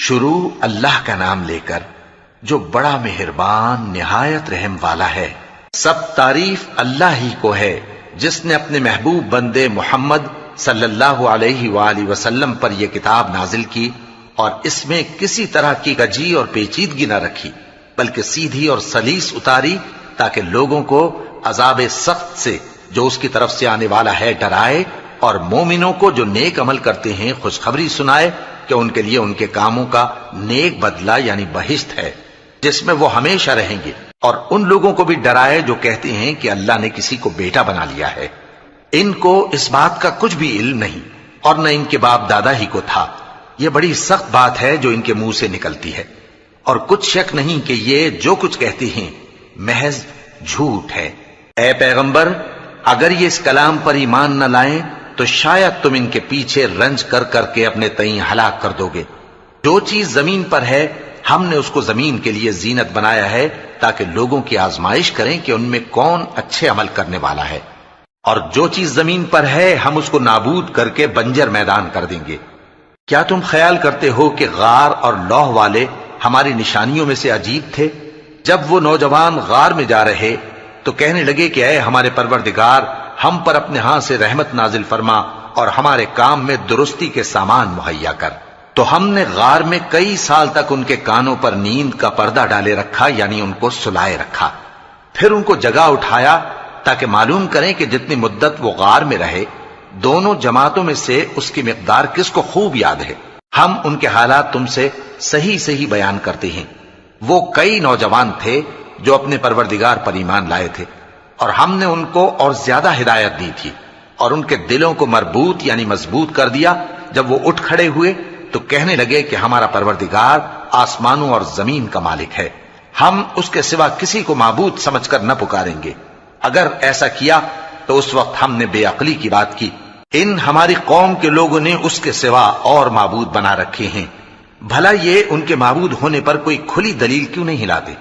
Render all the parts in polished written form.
شروع اللہ کا نام لے کر جو بڑا مہربان نہایت رحم والا ہے۔ سب تعریف اللہ ہی کو ہے جس نے اپنے محبوب بندے محمد صلی اللہ علیہ وآلہ وسلم پر یہ کتاب نازل کی اور اس میں کسی طرح کی کجی اور پیچیدگی نہ رکھی، بلکہ سیدھی اور سلیس اتاری تاکہ لوگوں کو عذاب سخت سے جو اس کی طرف سے آنے والا ہے ڈرائے، اور مومنوں کو جو نیک عمل کرتے ہیں خوشخبری سنائے کہ ان کے لیے ان کے کاموں کا نیک بدلہ یعنی بہشت ہے جس میں وہ ہمیشہ رہیں گے، اور ان لوگوں کو بھی ڈرائے جو کہتے ہیں کہ اللہ نے کسی کو بیٹا بنا لیا ہے۔ ان کو اس بات کا کچھ بھی علم نہیں اور نہ ان کے باپ دادا ہی کو تھا۔ یہ بڑی سخت بات ہے جو ان کے منہ سے نکلتی ہے، اور کچھ شک نہیں کہ یہ جو کچھ کہتے ہیں محض جھوٹ ہے۔ اے پیغمبر، اگر یہ اس کلام پر ایمان نہ لائیں تو شاید تم ان کے پیچھے رنج کر کر کے اپنے تئیں ہلاک کر دو گے۔ جو چیز زمین پر ہے ہم نے اس کو زمین کے لیے زینت بنایا ہے تاکہ لوگوں کی آزمائش کریں کہ ان میں کون اچھے عمل کرنے والا ہے، اور جو چیز زمین پر ہے ہم اس کو نابود کر کے بنجر میدان کر دیں گے۔ کیا تم خیال کرتے ہو کہ غار اور لوح والے ہماری نشانیوں میں سے عجیب تھے؟ جب وہ نوجوان غار میں جا رہے تو کہنے لگے کہ اے ہمارے پروردگار، ہم پر اپنے ہاں سے رحمت نازل فرما اور ہمارے کام میں درستی کے سامان مہیا کر۔ تو ہم نے غار میں کئی سال تک ان کے کانوں پر نیند کا پردہ ڈالے رکھا، یعنی ان کو سلائے رکھا، پھر ان کو جگا اٹھایا تاکہ معلوم کریں کہ جتنی مدت وہ غار میں رہے دونوں جماعتوں میں سے اس کی مقدار کس کو خوب یاد ہے۔ ہم ان کے حالات تم سے صحیح صحیح بیان کرتے ہیں۔ وہ کئی نوجوان تھے جو اپنے پروردگار پر ایمان لائے تھے، اور ہم نے ان کو اور زیادہ ہدایت دی تھی، اور ان کے دلوں کو مربوط یعنی مضبوط کر دیا۔ جب وہ اٹھ کھڑے ہوئے تو کہنے لگے کہ ہمارا پروردگار آسمانوں اور زمین کا مالک ہے، ہم اس کے سوا کسی کو معبود سمجھ کر نہ پکاریں گے۔ اگر ایسا کیا تو اس وقت ہم نے بے عقلی کی بات کی۔ ان ہماری قوم کے لوگوں نے اس کے سوا اور معبود بنا رکھے ہیں، بھلا یہ ان کے معبود ہونے پر کوئی کھلی دلیل کیوں نہیں لاتے؟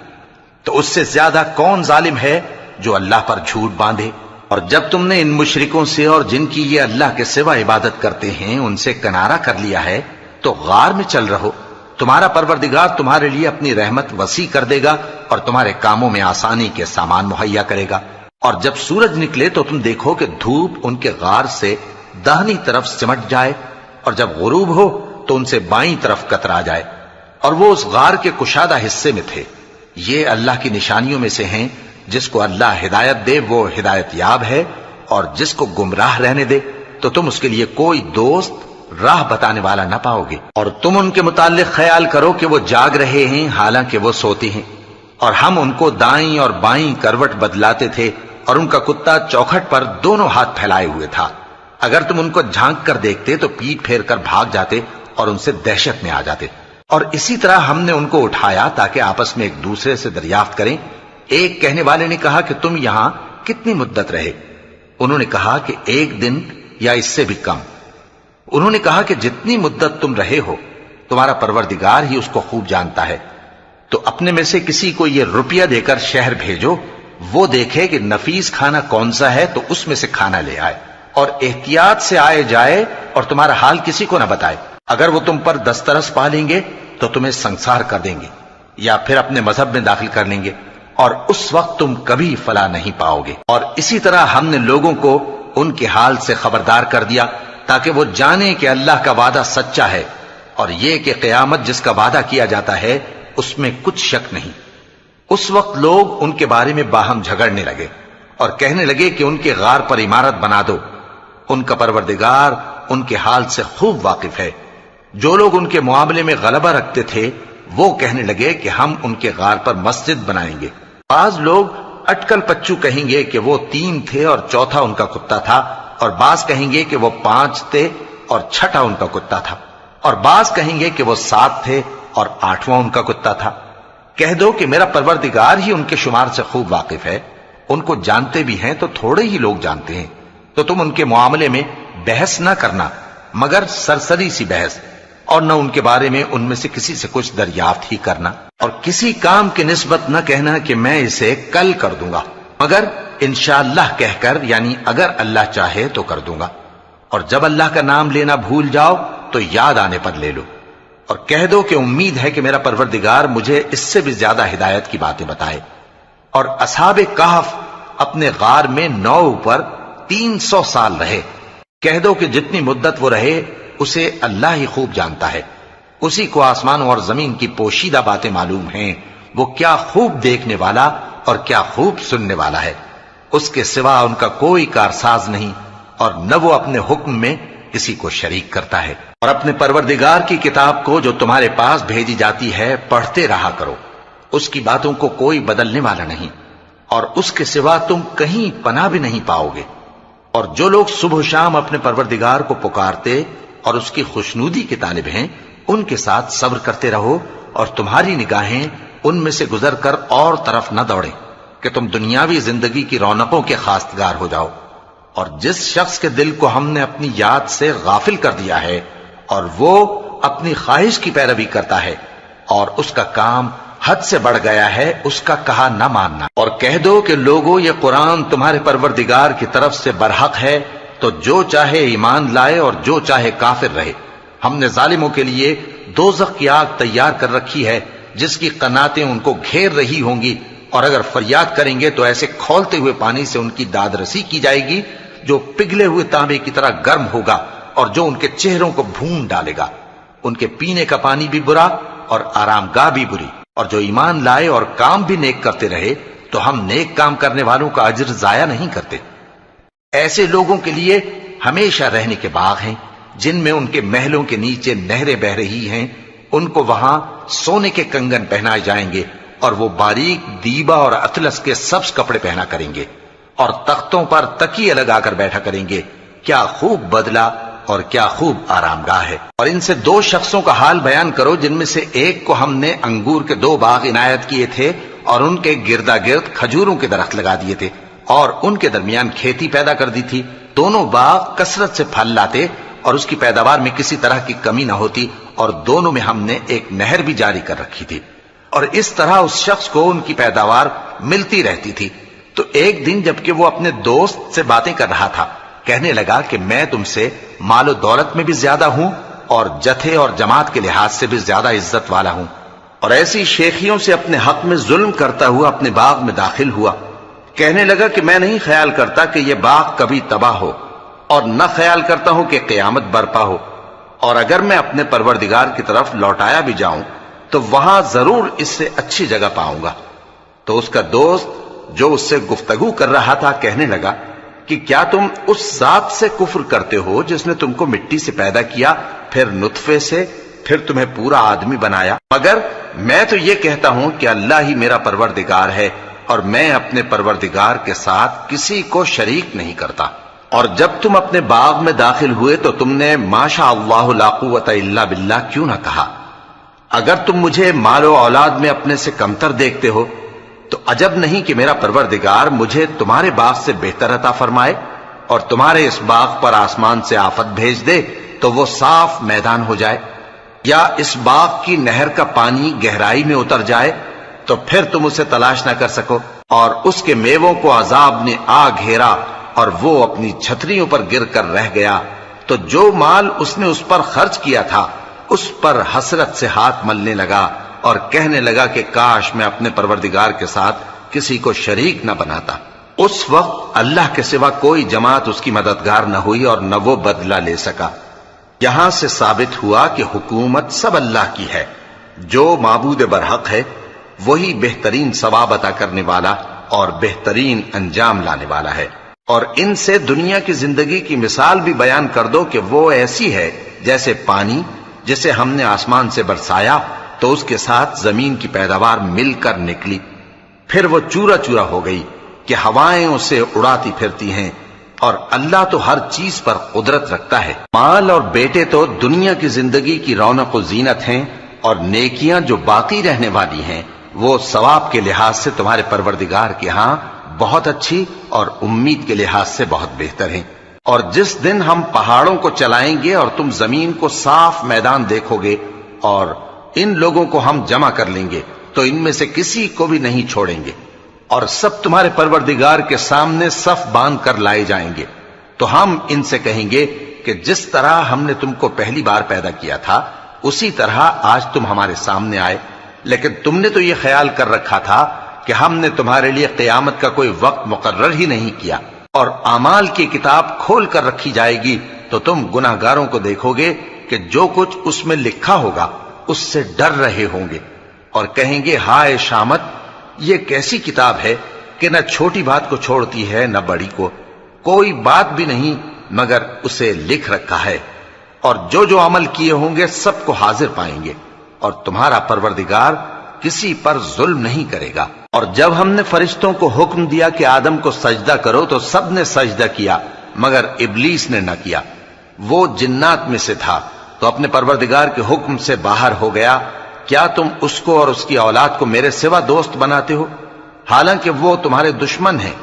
تو اس سے زیادہ کون ظالم ہے جو اللہ پر جھوٹ باندھے؟ اور جب تم نے ان مشرکوں سے اور جن کی یہ اللہ کے سوا عبادت کرتے ہیں ان سے کنارہ کر لیا ہے تو غار میں چل رہو، تمہارا پروردگار تمہارے لیے اپنی رحمت وسیع کر دے گا اور تمہارے کاموں میں آسانی کے سامان مہیا کرے گا۔ اور جب سورج نکلے تو تم دیکھو کہ دھوپ ان کے غار سے داہنی طرف سمٹ جائے، اور جب غروب ہو تو ان سے بائیں طرف کترا جائے، اور وہ اس غار کے کشادہ حصے میں تھے۔ یہ اللہ کی نشانیوں میں سے ہیں، جس کو اللہ ہدایت دے وہ ہدایت یاب ہے، اور جس کو گمراہ رہنے دے تو تم اس کے لیے کوئی دوست راہ بتانے والا نہ پاؤ گے۔ اور تم ان کے متعلق خیال کرو کہ وہ جاگ رہے ہیں حالانکہ وہ سوتے ہیں، اور ہم ان کو دائیں اور بائیں کروٹ بدلاتے تھے، اور ان کا کتا چوکھٹ پر دونوں ہاتھ پھیلائے ہوئے تھا۔ اگر تم ان کو جھانک کر دیکھتے تو پیٹ پھیر کر بھاگ جاتے اور ان سے دہشت میں آ جاتے۔ اور اسی طرح ہم نے ان کو اٹھایا تاکہ آپس میں ایک دوسرے سے دریافت کریں۔ ایک کہنے والے نے کہا کہ تم یہاں کتنی مدت رہے؟ انہوں نے کہا کہ 1 دن یا اس سے بھی کم۔ انہوں نے کہا کہ جتنی مدت تم رہے ہو تمہارا پروردگار ہی اس کو خوب جانتا ہے، تو اپنے میں سے کسی کو یہ روپیہ دے کر شہر بھیجو، وہ دیکھے کہ نفیس کھانا کون سا ہے تو اس میں سے کھانا لے آئے، اور احتیاط سے آئے جائے اور تمہارا حال کسی کو نہ بتائے۔ اگر وہ تم پر دسترس پا لیں گے تو تمہیں سنسار کر دیں گے یا پھر اپنے مذہب میں داخل کر لیں گے، اور اس وقت تم کبھی فلاح نہیں پاؤ گے۔ اور اسی طرح ہم نے لوگوں کو ان کے حال سے خبردار کر دیا تاکہ وہ جانیں کہ اللہ کا وعدہ سچا ہے، اور یہ کہ قیامت جس کا وعدہ کیا جاتا ہے اس میں کچھ شک نہیں۔ اس وقت لوگ ان کے بارے میں باہم جھگڑنے لگے اور کہنے لگے کہ ان کے غار پر عمارت بنا دو۔ ان کا پروردگار ان کے حال سے خوب واقف ہے۔ جو لوگ ان کے معاملے میں غلبہ رکھتے تھے وہ کہنے لگے کہ ہم ان کے غار پر مسجد بنائیں گے۔ بعض لوگ اٹکل پچو کہیں گے کہ وہ 3 تھے اور چوتھا ان کا کتا تھا، اور بعض کہیں گے کہ وہ 5 تھے اور چھٹا ان کا کتا تھا، اور بعض کہیں گے کہ وہ 7 تھے اور 8واں ان کا کتا تھا۔ کہہ دو کہ میرا پروردگار ہی ان کے شمار سے خوب واقف ہے، ان کو جانتے بھی ہیں تو تھوڑے ہی لوگ جانتے ہیں۔ تو تم ان کے معاملے میں بحث نہ کرنا مگر سرسری سی بحث، اور نہ ان کے بارے میں ان میں سے کسی سے کچھ دریافت ہی کرنا، اور کسی کام کی نسبت نہ کہنا کہ میں اسے کل کر دوں گا، مگر انشاءاللہ کہہ کر، یعنی اگر اللہ چاہے تو کر دوں گا۔ اور جب اللہ کا نام لینا بھول جاؤ تو یاد آنے پر لے لو۔ اور کہہ دو کہ امید ہے کہ میرا پروردگار مجھے اس سے بھی زیادہ ہدایت کی باتیں بتائے۔ اور اصحاب کہف اپنے غار میں 9 پر 300 سال رہے۔ کہہ دو کہ جتنی مدت وہ رہے اسے اللہ ہی خوب جانتا ہے، اسی کو آسمانوں اور زمین کی پوشیدہ باتیں معلوم ہیں، وہ کیا خوب دیکھنے والا اور کیا خوب سننے والا ہے۔ اس کے سوا ان کا کوئی کارساز نہیں، اور نہ وہ اپنے حکم میں کسی کو شریک کرتا ہے۔ اور اپنے پروردگار کی کتاب کو جو تمہارے پاس بھیجی جاتی ہے پڑھتے رہا کرو، اس کی باتوں کو کوئی بدلنے والا نہیں، اور اس کے سوا تم کہیں پناہ بھی نہیں پاؤ گے۔ اور جو لوگ صبح و شام اپنے پروردگار کو پکارتے اور اس کی خوشنودی کے طالب ہیں، ان کے ساتھ صبر کرتے رہو، اور تمہاری نگاہیں ان میں سے گزر کر اور طرف نہ دوڑیں کہ تم دنیاوی زندگی کی رونقوں کے خواستگار ہو جاؤ۔ اور جس شخص کے دل کو ہم نے اپنی یاد سے غافل کر دیا ہے اور وہ اپنی خواہش کی پیروی کرتا ہے اور اس کا کام حد سے بڑھ گیا ہے، اس کا کہا نہ ماننا۔ اور کہہ دو کہ لوگو یہ قرآن تمہارے پروردگار کی طرف سے برحق ہے، تو جو چاہے ایمان لائے اور جو چاہے کافر رہے۔ ہم نے ظالموں کے لیے دوزخ کی آگ تیار کر رکھی ہے جس کی قناتیں ان کو گھیر رہی ہوں گی، اور اگر فریاد کریں گے تو ایسے کھولتے ہوئے پانی سے ان کی داد رسی کی جائے گی جو پگھلے ہوئے تانبے کی طرح گرم ہوگا اور جو ان کے چہروں کو بھون ڈالے گا۔ ان کے پینے کا پانی بھی برا اور آرام گاہ بھی بری۔ اور جو ایمان لائے اور کام بھی نیک کرتے رہے تو ہم نیک کام کرنے والوں کا اجر ضائع نہیں کرتے۔ ایسے لوگوں کے لیے ہمیشہ رہنے کے باغ ہیں جن میں ان کے محلوں کے نیچے نہریں بہ رہی ہیں، ان کو وہاں سونے کے کنگن پہنائے جائیں گے، اور وہ باریک دیبا اور اطلس کے سبز کپڑے پہنا کریں گے، اور تختوں پر تکیے لگا کر بیٹھا کریں گے۔ کیا خوب بدلہ اور کیا خوب آرام گاہ ہے۔ اور ان سے 2 شخصوں کا حال بیان کرو جن میں سے ایک کو ہم نے انگور کے 2 باغ عنایت کیے تھے اور ان کے گردا گرد کھجوروں کے درخت لگا دیے تھے اور ان کے درمیان کھیتی پیدا کر دی تھی۔ دونوں باغ کثرت سے پھل لاتے اور اس کی پیداوار میں کسی طرح کی کمی نہ ہوتی، اور دونوں میں ہم نے ایک نہر بھی جاری کر رکھی تھی، اور اس طرح اس شخص کو ان کی پیداوار ملتی رہتی تھی۔ تو ایک دن جبکہ وہ اپنے دوست سے باتیں کر رہا تھا، کہنے لگا کہ میں تم سے مال و دولت میں بھی زیادہ ہوں اور جتھے اور جماعت کے لحاظ سے بھی زیادہ عزت والا ہوں، اور ایسی شیخیوں سے اپنے حق میں ظلم کرتا ہوا اپنے باغ میں داخل ہوا۔ کہنے لگا کہ میں نہیں خیال کرتا کہ یہ باغ کبھی تباہ ہو، اور نہ خیال کرتا ہوں کہ قیامت برپا ہو، اور اگر میں اپنے پروردگار کی طرف لوٹایا بھی جاؤں تو وہاں ضرور اس سے اچھی جگہ پاؤں گا۔ تو اس کا دوست جو اس سے گفتگو کر رہا تھا کہنے لگا کہ کیا تم اس ذات سے کفر کرتے ہو جس نے تم کو مٹی سے پیدا کیا، پھر نطفے سے، پھر تمہیں پورا آدمی بنایا؟ مگر میں تو یہ کہتا ہوں کہ اللہ ہی میرا پروردگار ہے، اور میں اپنے پروردگار کے ساتھ کسی کو شریک نہیں کرتا۔ اور جب تم اپنے باغ میں داخل ہوئے تو تم نے ماشاء اللہ لا قوت الا باللہ کیوں نہ کہا؟ اگر تم مجھے مال و اولاد میں اپنے سے کمتر دیکھتے ہو تو عجب نہیں کہ میرا پروردگار مجھے تمہارے باغ سے بہتر عطا فرمائے، اور تمہارے اس باغ پر آسمان سے آفت بھیج دے تو وہ صاف میدان ہو جائے، یا اس باغ کی نہر کا پانی گہرائی میں اتر جائے تو پھر تم اسے تلاش نہ کر سکو، اور اس کے میووں کو عذاب نے آ گھیرا اور وہ اپنی چھتریوں پر گر کر رہ گیا، تو جو مال اس نے اس پر خرچ کیا تھا اس پر حسرت سے ہاتھ ملنے لگا اور کہنے لگا کہ کاش میں اپنے پروردگار کے ساتھ کسی کو شریک نہ بناتا۔ اس وقت اللہ کے سوا کوئی جماعت اس کی مددگار نہ ہوئی اور نہ وہ بدلہ لے سکا۔ یہاں سے ثابت ہوا کہ حکومت سب اللہ کی ہے، جو معبود برحق ہے وہی بہترین ثواب عطا کرنے والا اور بہترین انجام لانے والا ہے۔ اور ان سے دنیا کی زندگی کی مثال بھی بیان کر دو کہ وہ ایسی ہے جیسے پانی جسے ہم نے آسمان سے برسایا تو اس کے ساتھ زمین کی پیداوار مل کر نکلی، پھر وہ چورا چورا ہو گئی کہ ہوائیں اسے اڑاتی پھرتی ہیں، اور اللہ تو ہر چیز پر قدرت رکھتا ہے۔ مال اور بیٹے تو دنیا کی زندگی کی رونق و زینت ہیں، اور نیکیاں جو باقی رہنے والی ہیں وہ ثواب کے لحاظ سے تمہارے پروردگار کے ہاں بہت اچھی اور امید کے لحاظ سے بہت بہتر ہیں۔ اور جس دن ہم پہاڑوں کو چلائیں گے اور تم زمین کو صاف میدان دیکھو گے اور ان لوگوں کو ہم جمع کر لیں گے تو ان میں سے کسی کو بھی نہیں چھوڑیں گے، اور سب تمہارے پروردگار کے سامنے صف باندھ کر لائے جائیں گے۔ تو ہم ان سے کہیں گے کہ جس طرح ہم نے تم کو پہلی بار پیدا کیا تھا اسی طرح آج تم ہمارے سامنے آئے، لیکن تم نے تو یہ خیال کر رکھا تھا کہ ہم نے تمہارے لیے قیامت کا کوئی وقت مقرر ہی نہیں کیا، اور اعمال کی کتاب کھول کر رکھی جائے گی تو تم گناہگاروں کو دیکھو گے کہ جو کچھ اس میں لکھا ہوگا اس سے ڈر رہے ہوں گے، اور کہیں گے ہائے شامت، یہ کیسی کتاب ہے کہ نہ چھوٹی بات کو چھوڑتی ہے نہ بڑی کو، کوئی بات بھی نہیں مگر اسے لکھ رکھا ہے، اور جو جو عمل کیے ہوں گے سب کو حاضر پائیں گے، اور تمہارا پروردگار کسی پر ظلم نہیں کرے گا۔ اور جب ہم نے فرشتوں کو حکم دیا کہ آدم کو سجدہ کرو تو سب نے سجدہ کیا مگر ابلیس نے نہ کیا، وہ جنات میں سے تھا تو اپنے پروردگار کے حکم سے باہر ہو گیا۔ کیا تم اس کو اور اس کی اولاد کو میرے سوا دوست بناتے ہو، حالانکہ وہ تمہارے دشمن ہیں،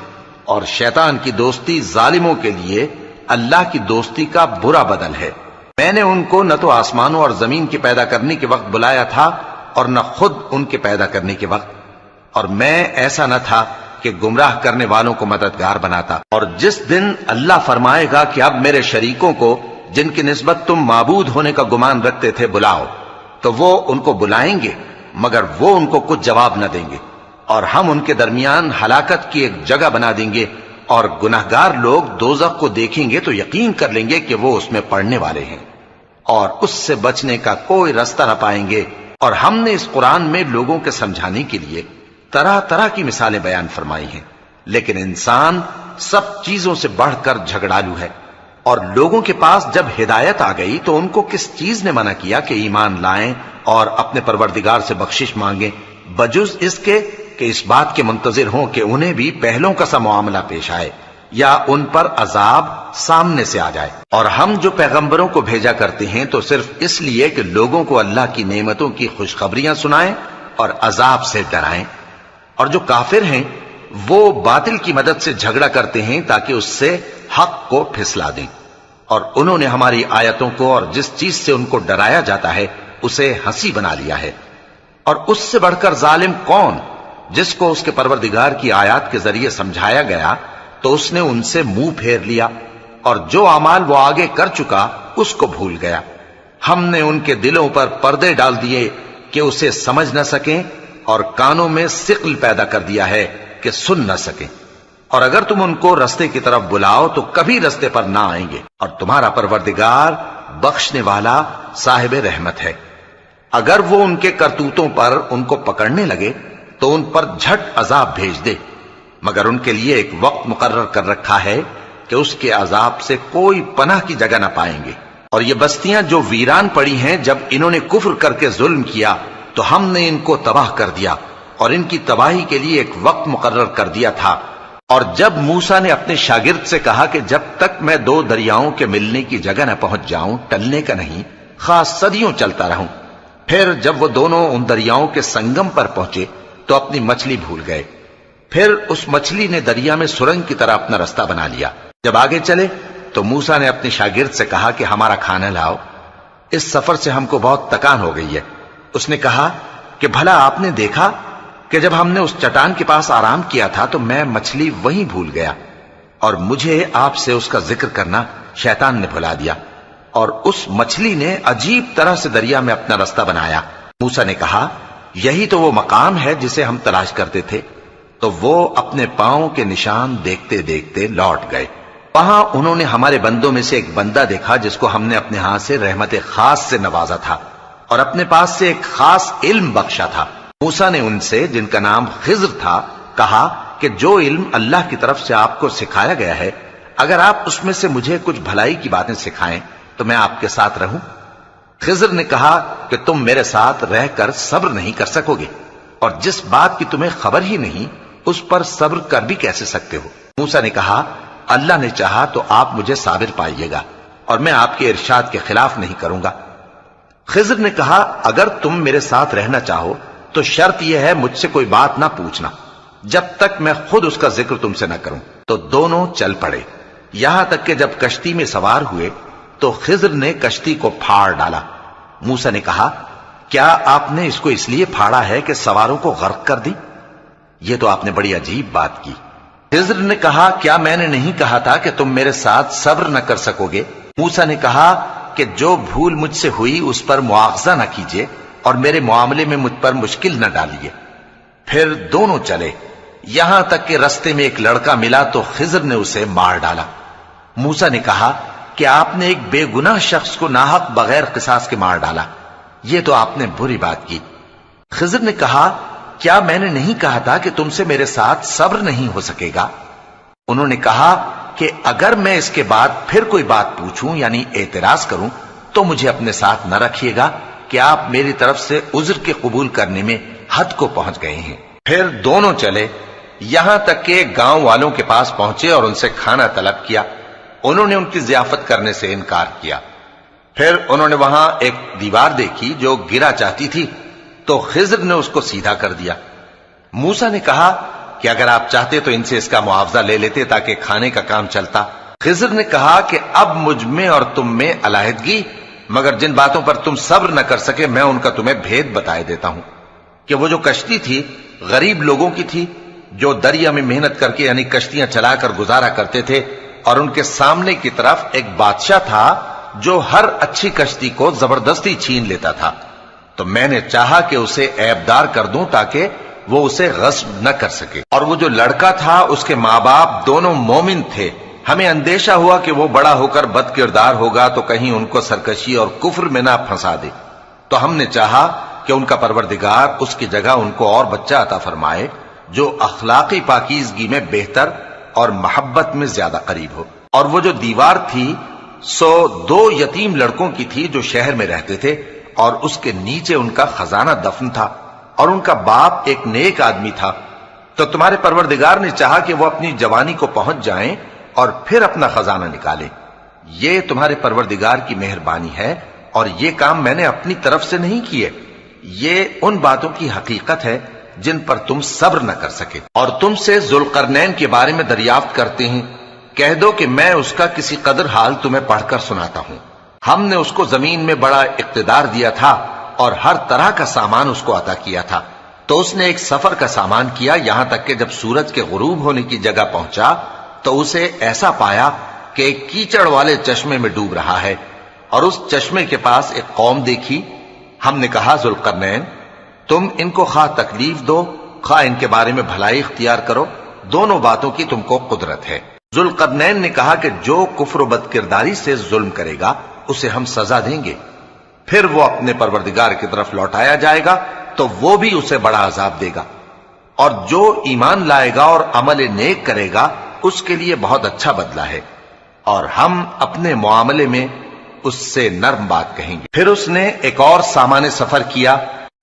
اور شیطان کی دوستی ظالموں کے لیے اللہ کی دوستی کا برا بدل ہے۔ میں نے ان کو نہ تو آسمانوں اور زمین کے پیدا کرنے کے وقت بلایا تھا اور نہ خود ان کے پیدا کرنے کے وقت، اور میں ایسا نہ تھا کہ گمراہ کرنے والوں کو مددگار بناتا۔ اور جس دن اللہ فرمائے گا کہ اب میرے شریکوں کو جن کی نسبت تم معبود ہونے کا گمان رکھتے تھے بلاؤ، تو وہ ان کو بلائیں گے مگر وہ ان کو کچھ جواب نہ دیں گے، اور ہم ان کے درمیان ہلاکت کی ایک جگہ بنا دیں گے، اور گناہگار لوگ دوزخ کو دیکھیں گے تو یقین کر لیں گے کہ وہ اس میں پڑنے والے ہیں، اور اس سے بچنے کا کوئی راستہ نہ پائیں گے۔ اور ہم نے اس قرآن میں لوگوں کے سمجھانے کے لیے طرح طرح کی مثالیں بیان فرمائی ہیں، لیکن انسان سب چیزوں سے بڑھ کر جھگڑالو ہے، اور لوگوں کے پاس جب ہدایت آ گئی تو ان کو کس چیز نے منع کیا کہ ایمان لائیں اور اپنے پروردگار سے بخشش مانگیں، بجز اس کے کہ اس بات کے منتظر ہوں کہ انہیں بھی پہلوں کا سا معاملہ پیش آئے یا ان پر عذاب سامنے سے آ جائے۔ اور ہم جو پیغمبروں کو بھیجا کرتے ہیں تو صرف اس لیے کہ لوگوں کو اللہ کی نعمتوں کی خوشخبریاں سنائیں اور عذاب سے ڈرائیں، اور جو کافر ہیں وہ باطل کی مدد سے جھگڑا کرتے ہیں تاکہ اس سے حق کو پھسلا دیں، اور انہوں نے ہماری آیتوں کو اور جس چیز سے ان کو ڈرایا جاتا ہے اسے ہنسی بنا لیا ہے۔ اور اس سے بڑھ کر ظالم کون، جس کو اس کے پروردگار کی آیات کے ذریعے سمجھایا گیا تو اس نے ان سے منہ پھیر لیا، اور جو اعمال وہ آگے کر چکا اس کو بھول گیا۔ ہم نے ان کے دلوں پر پردے ڈال دیے کہ اسے سمجھ نہ سکیں، اور کانوں میں ثقل پیدا کر دیا ہے کہ سن نہ سکیں، اور اگر تم ان کو رستے کی طرف بلاؤ تو کبھی رستے پر نہ آئیں گے، اور تمہارا پروردگار بخشنے والا صاحب رحمت ہے۔ اگر وہ ان کے کرتوتوں پر ان کو پکڑنے لگے تو ان پر جھٹ عذاب بھیج دے، مگر ان کے لیے ایک وقت مقرر کر رکھا ہے کہ اس کے عذاب سے کوئی پناہ کی جگہ نہ پائیں گے۔ اور یہ بستیاں جو ویران پڑی ہیں، جب انہوں نے کفر کر کے ظلم کیا تو ہم نے ان کو تباہ کر دیا، اور ان کی تباہی کے لیے ایک وقت مقرر کر دیا تھا۔ اور جب موسیٰ نے اپنے شاگرد سے کہا کہ جب تک میں دو دریاؤں کے ملنے کی جگہ نہ پہنچ جاؤں ٹلنے کا نہیں، خاص صدیوں چلتا رہوں، پھر جب وہ دونوں ان دریاؤں کے سنگم پر پہنچے تو اپنی مچھلی بھول گئے، پھر اس مچھلی نے دریا میں سرنگ کی طرح اپنا رستہ بنا لیا۔ جب آگے چلے تو موسیٰ نے اپنے شاگرد سے کہا کہ ہمارا کھانا لاؤ، اس سفر سے ہم کو بہت تکان ہو گئی ہے۔ اس نے کہا کہ بھلا آپ نے دیکھا کہ جب ہم نے اس چٹان کے پاس آرام کیا تھا تو میں مچھلی وہیں بھول گیا، اور مجھے آپ سے اس کا ذکر کرنا شیطان نے بھلا دیا، اور اس مچھلی نے عجیب طرح سے دریا میں اپنا رستہ بنایا۔ موسیٰ نے کہا یہی تو وہ مقام ہے جسے ہم تلاش کرتے تھے، تو وہ اپنے پاؤں کے نشان دیکھتے دیکھتے لوٹ گئے۔ وہاں انہوں نے ہمارے بندوں میں سے ایک بندہ دیکھا جس کو ہم نے اپنے ہاتھ سے رحمت خاص سے نوازا تھا، اور اپنے پاس سے ایک خاص علم بخشا تھا۔ موسیٰ نے ان سے جن کا نام خضر تھا کہا کہ جو علم اللہ کی طرف سے آپ کو سکھایا گیا ہے، اگر آپ اس میں سے مجھے کچھ بھلائی کی باتیں سکھائیں تو میں آپ کے ساتھ رہوں۔ خضر نے کہا کہ تم میرے ساتھ رہ کر صبر نہیں کر سکو گے، اور جس بات کی تمہیں خبر ہی نہیں اس پر صبر کر بھی کیسے سکتے ہو؟ موسیٰ نے کہا اللہ نے چاہا تو آپ مجھے صابر پائیے گا، اور میں آپ کے ارشاد کے خلاف نہیں کروں گا۔ خضر نے کہا اگر تم میرے ساتھ رہنا چاہو تو شرط یہ ہے مجھ سے کوئی بات نہ پوچھنا جب تک میں خود اس کا ذکر تم سے نہ کروں۔ تو دونوں چل پڑے، یہاں تک کہ جب کشتی میں سوار ہوئے تو خضر نے کشتی کو پھاڑ ڈالا۔ موسیٰ نے کہا کیا آپ نے اس کو اس لیے پھاڑا ہے کہ سواروں کو غرق کر دیں؟ یہ تو آپ نے بڑی عجیب بات کی۔ خضر نے کہا کیا میں نے نہیں کہا تھا کہ تم میرے ساتھ صبر نہ کر سکو گے؟ موسیٰ نے کہا کہ جو بھول مجھ سے ہوئی اس پر مواخذہ نہ کیجیے اور میرے معاملے میں مجھ پر مشکل نہ ڈالیے۔ پھر دونوں چلے، یہاں تک کہ رستے میں ایک لڑکا ملا تو خضر نے اسے مار ڈالا۔ موسیٰ نے کہا کہ آپ نے ایک بے گناہ شخص کو ناحق بغیر قصاص کے مار ڈالا، یہ تو آپ نے بری بات کی۔ خضر نے کہا کیا میں نے نہیں کہا تھا کہ تم سے میرے ساتھ صبر نہیں ہو سکے گا؟ انہوں نے کہا کہ اگر میں اس کے بعد پھر کوئی بات پوچھوں یعنی اعتراض کروں تو مجھے اپنے ساتھ نہ رکھیے گا کہ آپ میری طرف سے عذر کے قبول کرنے میں حد کو پہنچ گئے ہیں۔ پھر دونوں چلے، یہاں تک کہ گاؤں والوں کے پاس پہنچے اور ان سے کھانا طلب کیا۔ انہوں نے ان کی ضیافت کرنے سے انکار کیا۔ پھر انہوں نے وہاں ایک دیوار دیکھی جو گرا چاہتی تھی تو خضر نے اس کو سیدھا کر دیا۔ موسیٰ نے کہا کہ اگر آپ چاہتے تو ان سے اس کا معاوضہ لے لیتے تاکہ کھانے کا کام چلتا۔ خضر نے کہا کہ اب مجھ میں اور تم میں علیحدگی، مگر جن باتوں پر تم صبر نہ کر سکے میں ان کا تمہیں بھید بتائے دیتا ہوں کہ وہ جو کشتی تھی غریب لوگوں کی تھی جو دریا میں محنت کر کے یعنی کشتیاں چلا کر گزارا کرتے تھے، اور ان کے سامنے کی طرف ایک بادشاہ تھا جو ہر اچھی کشتی کو زبردستی چھین لیتا تھا، تو میں نے چاہا کہ اسے عیبدار کر دوں تاکہ وہ اسے غصب نہ کر سکے۔ اور وہ جو لڑکا تھا اس کے ماں باپ دونوں مومن تھے، ہمیں اندیشہ ہوا کہ وہ بڑا ہو کر بد کردار ہوگا تو کہیں ان کو سرکشی اور کفر میں نہ پھنسا دے، تو ہم نے چاہا کہ ان کا پروردگار اس کی جگہ ان کو اور بچہ عطا فرمائے جو اخلاقی پاکیزگی میں بہتر اور محبت میں زیادہ قریب ہو۔ اور وہ جو دیوار تھی سو 2 یتیم لڑکوں کی تھی جو شہر میں رہتے تھے، اور اس کے نیچے ان کا خزانہ دفن تھا، اور ان کا باپ ایک نیک آدمی تھا۔ تو تمہارے پروردگار نے چاہا کہ وہ اپنی جوانی کو پہنچ جائیں اور پھر اپنا خزانہ نکالیں۔ یہ تمہارے پروردگار کی مہربانی ہے، اور یہ کام میں نے اپنی طرف سے نہیں کیے، یہ ان باتوں کی حقیقت ہے جن پر تم صبر نہ کر سکے۔ اور تم سے ذوالقرنین کے بارے میں دریافت کرتے ہیں، کہہ دو کہ میں اس کا کسی قدر حال تمہیں پڑھ کر سناتا ہوں۔ ہم نے اس کو زمین میں بڑا اقتدار دیا تھا اور ہر طرح کا سامان اس کو عطا کیا تھا، تو اس نے ایک سفر کا سامان کیا، یہاں تک کہ جب سورج کے غروب ہونے کی جگہ پہنچا تو اسے ایسا پایا کہ ایک کیچڑ والے چشمے میں ڈوب رہا ہے، اور اس چشمے کے پاس ایک قوم دیکھی۔ ہم نے کہا ذوالقرنین تم ان کو خواہ تکلیف دو خواہ ان کے بارے میں بھلائی اختیار کرو، دونوں باتوں کی تم کو قدرت ہے۔ ذوالقرنین نے کہا کہ جو کفر و بد کرداری سے ظلم کرے گا اسے ہم سزا دیں گے، پھر وہ اپنے پروردگار کی طرف لوٹایا جائے گا تو وہ بھی اسے بڑا عذاب دے گا، اور جو ایمان لائے گا اور عمل نیک کرے گا اس کے لیے بہت اچھا بدلہ ہے، اور ہم اپنے معاملے میں اس سے نرم بات کہیں گے۔ پھر اس نے ایک اور سامان سفر کیا،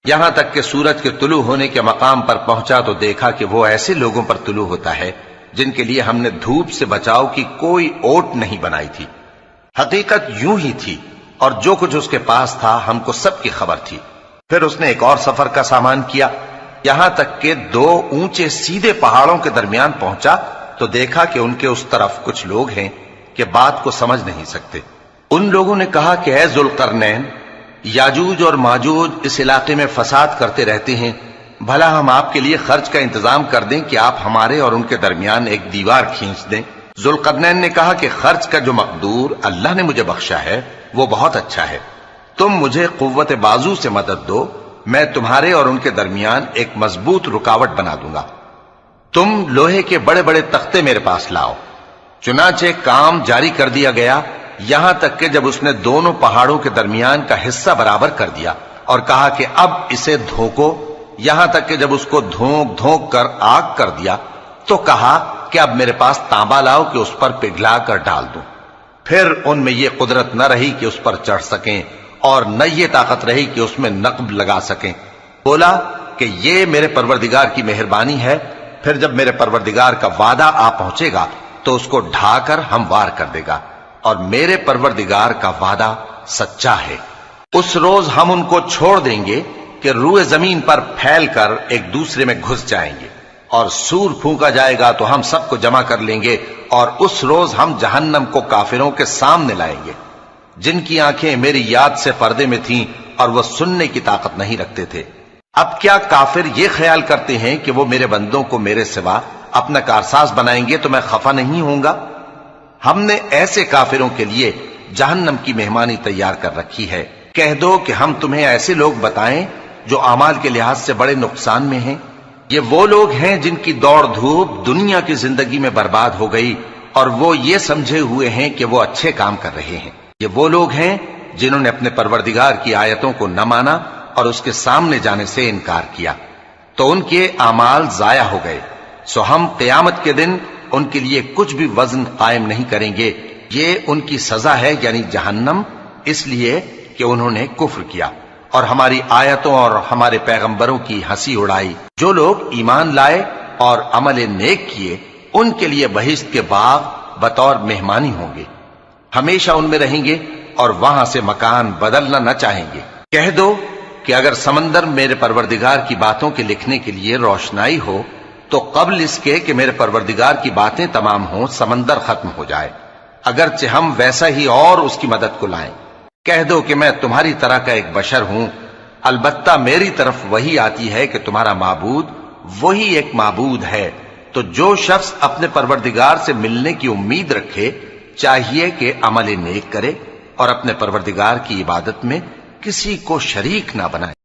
یہاں تک کہ سورج کے طلوع ہونے کے مقام پر پہنچا تو دیکھا کہ وہ ایسے لوگوں پر طلوع ہوتا ہے جن کے لیے ہم نے دھوپ سے بچاؤ کی کوئی اوٹ نہیں بنائی تھی۔ حقیقت یوں ہی تھی، اور جو کچھ اس کے پاس تھا ہم کو سب کی خبر تھی۔ پھر اس نے ایک اور سفر کا سامان کیا، یہاں تک کہ 2 اونچے سیدھے پہاڑوں کے درمیان پہنچا تو دیکھا کہ ان کے اس طرف کچھ لوگ ہیں کہ بات کو سمجھ نہیں سکتے۔ ان لوگوں نے کہا کہ اے ذوالقرنین، یاجوج اور ماجوج اس علاقے میں فساد کرتے رہتے ہیں، بھلا ہم آپ کے لیے خرچ کا انتظام کر دیں کہ آپ ہمارے اور ان کے درمیان ایک دیوار کھینچ دیں۔ ذوالقرنین نے کہا کہ خرچ کا جو مقدور اللہ نے مجھے بخشا ہے وہ بہت اچھا ہے، تم مجھے قوت بازو سے مدد دو، میں تمہارے اور ان کے درمیان ایک مضبوط رکاوٹ بنا دوں گا۔ تم لوہے کے بڑے بڑے تختے میرے پاس لاؤ۔ چنانچہ کام جاری کر دیا گیا، یہاں تک کہ جب اس نے دونوں پہاڑوں کے درمیان کا حصہ برابر کر دیا اور کہا کہ اب اسے دھوکو، یہاں تک کہ جب اس کو دھونک دھونک کر آگ کر دیا تو کہا کہ اب میرے پاس تانبا لاؤ کہ اس پر پگھلا کر ڈال دوں۔ پھر ان میں یہ قدرت نہ رہی کہ اس پر چڑھ سکیں، اور نہ یہ طاقت رہی کہ اس میں نقب لگا سکیں۔ بولا کہ یہ میرے پروردگار کی مہربانی ہے، پھر جب میرے پروردگار کا وعدہ آ پہنچے گا تو اس کو ڈھا کر ہموار کر دے گا، اور میرے پروردگار کا وعدہ سچا ہے۔ اس روز ہم ان کو چھوڑ دیں گے کہ روئے زمین پر پھیل کر ایک دوسرے میں گھس جائیں گے، اور سور پھونکا جائے گا تو ہم سب کو جمع کر لیں گے، اور اس روز ہم جہنم کو کافروں کے سامنے لائیں گے جن کی آنکھیں میری یاد سے پردے میں تھیں اور وہ سننے کی طاقت نہیں رکھتے تھے۔ اب کیا کافر یہ خیال کرتے ہیں کہ وہ میرے بندوں کو میرے سوا اپنا کارساز بنائیں گے تو میں خفا نہیں ہوں گا؟ ہم نے ایسے کافروں کے لیے جہنم کی مہمانی تیار کر رکھی ہے۔ کہہ دو کہ ہم تمہیں ایسے لوگ بتائیں جو اعمال کے لحاظ سے بڑے نقصان میں ہیں؟ یہ وہ لوگ ہیں جن کی دوڑ دھوپ دنیا کی زندگی میں برباد ہو گئی اور وہ یہ سمجھے ہوئے ہیں کہ وہ اچھے کام کر رہے ہیں۔ یہ وہ لوگ ہیں جنہوں نے اپنے پروردگار کی آیتوں کو نہ مانا اور اس کے سامنے جانے سے انکار کیا، تو ان کے اعمال ضائع ہو گئے، سو ہم قیامت کے دن ان کے لیے کچھ بھی وزن قائم نہیں کریں گے۔ یہ ان کی سزا ہے یعنی جہنم، اس لیے کہ انہوں نے کفر کیا اور ہماری آیتوں اور ہمارے پیغمبروں کی ہنسی اڑائی۔ جو لوگ ایمان لائے اور عمل نیک کیے ان کے لیے بہشت کے باغ بطور مہمانی ہوں گے، ہمیشہ ان میں رہیں گے اور وہاں سے مکان بدلنا نہ چاہیں گے۔ کہہ دو کہ اگر سمندر میرے پروردگار کی باتوں کے لکھنے کے لیے روشنائی ہو تو قبل اس کے کہ میرے پروردگار کی باتیں تمام ہوں سمندر ختم ہو جائے، اگرچہ ہم ویسا ہی اور اس کی مدد کو لائیں۔ کہہ دو کہ میں تمہاری طرح کا ایک بشر ہوں، البتہ میری طرف وہی آتی ہے کہ تمہارا معبود وہی ایک معبود ہے، تو جو شخص اپنے پروردگار سے ملنے کی امید رکھے چاہیے کہ عمل نیک کرے اور اپنے پروردگار کی عبادت میں کسی کو شریک نہ بنائے۔